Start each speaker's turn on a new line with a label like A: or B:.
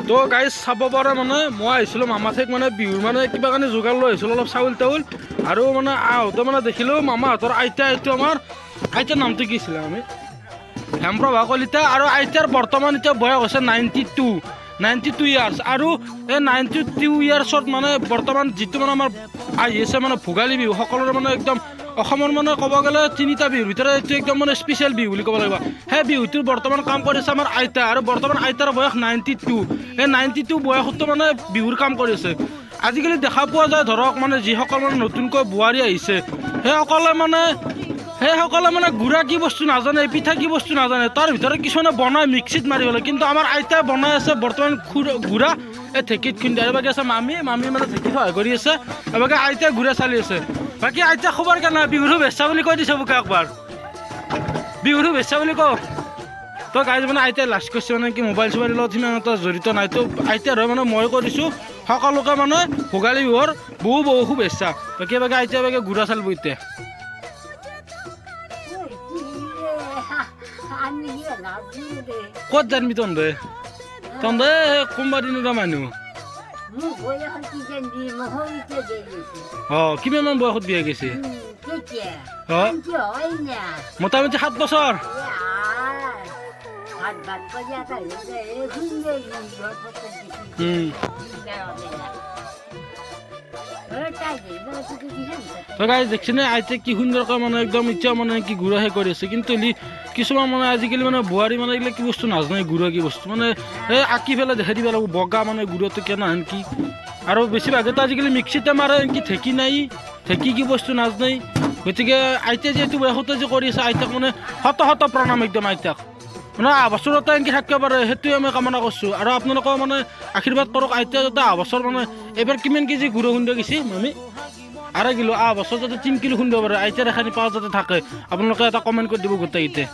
A: তো গাইজ চাব পাৰে মানে মই আহিছিলোঁ মামা ঠাইত মানে বিহুৰ মানে কিবা কাৰণে যোগাৰ লৈ আহিছিলোঁ অলপ চাউল তাউল আৰু মানে আহোঁতে মানে দেখিলোঁ মামাহঁতৰ আইতা এইটো আমাৰ আইতাৰ নামটো কি আছিলে আমি হেমপ্ৰভা কলিতা আৰু আইতাৰ বৰ্তমান এতিয়া বয়স হৈছে 92 ইয়াৰ্ছ আৰু এই 92 ইয়াৰ্ছত মানে বৰ্তমান যিটো মানে আমাৰ আহি আছে মানে ভোগালী বিহু সকলোৰে মানে একদম অসমৰ মানে ক'ব গ'লে তিনিটা বিহুৰ ভিতৰত এইটো একদম মানে স্পেচিয়েল বিহু বুলি ক'ব লাগিব সেই বিহুটোৰ বৰ্তমান কাম কৰিছে আমাৰ আইতা আৰু বৰ্তমান আইতাৰ বয়স 92 এই 92 বয়সতো মানে বিহুৰ কাম কৰিছে আজিকালি দেখা পোৱা যায় ধৰক মানে যিসকল মানে নতুনকৈ বোৱাৰী আহিছে সেইসকলে মানে গুড়া কি বস্তু নাজানে পিঠা কি বস্তু নাজানে তাৰ ভিতৰত কিছুমানে বনাই মিক্সিত মাৰি পেলাই কিন্তু আমাৰ আইতাই বনাই আছে বৰ্তমান গুড়া এই ঢেঁকীত খুন্দি আৰু বাকী আছে মামী মানে ঢেঁকীত সহায় কৰি আছে আৰু বাকী আইতাই গুড়া চালি আছে বাকী আইতা খবৰ কেনে বিহুটো বেচা বুলি কৈ দিছে বোকা একবাৰ বিহুটো বেচা বুলি কওক তো গাইজ মানে আইতাই লাষ্ট কৰিছে মানে কি মোবাইল চোবাইলৰ লগত সিমান এটা জড়িত নাই তো আইতাৰ হৈ মানে মই কৈ দিছোঁ সকলোকে মানে ভোগালী বিহুৰ বহু শুভেচ্ছা বাকী আইতাই গুড়া চালিব এতিয়া ক'ত জানবি তন্দে কোনোবা দিনৰ মানুহ কিমান বয়সত বিয়া গৈছে মোটামুটি 7 বছৰ দেখছেনে আইতে কি সুন্দৰকৈ মানে একদম এতিয়া মানে কি গুড়াহে কৰি আছে কিন্তু কিছুমান মানে আজিকালি মানে বোৱাৰী মানে এইবিলাক কি বস্তু নাজানে গুড়া কি বস্তু মানে এই আঁকি পেলাই দেখাই দিব লাগিব বগা মানে গুড়াটো কেনে হেন কি আৰু বেছিভাগেতো আজিকালি মিক্সিতে মাৰে কি ঢেঁকী নাই ঢেঁকী কি বস্তু নাজানে গতিকে আইতাই যিহেতু বয়সতে যে কৰি আছে আইতাক মানে শত প্ৰণাম একদম আইতাক মানে বছৰতে এনেকৈ থাকিব পাৰে সেইটোৱে আমি কামনা কৰিছোঁ আৰু আপোনালোকেও মানে আশীৰ্বাদ কৰক আইতা যাতে বছৰ মানে এইবাৰ কিমান কেজি গুড়া খুন্দিব গৈছে মামী 2.5 কিলো বছৰ যাতে 3 কিলো খুন্দিব পাৰে আইতাৰ এখানি পাওঁ যাতে থাকে আপোনালোকে এটা কমেণ্ট কৰি দিব গোটেইকেইটাই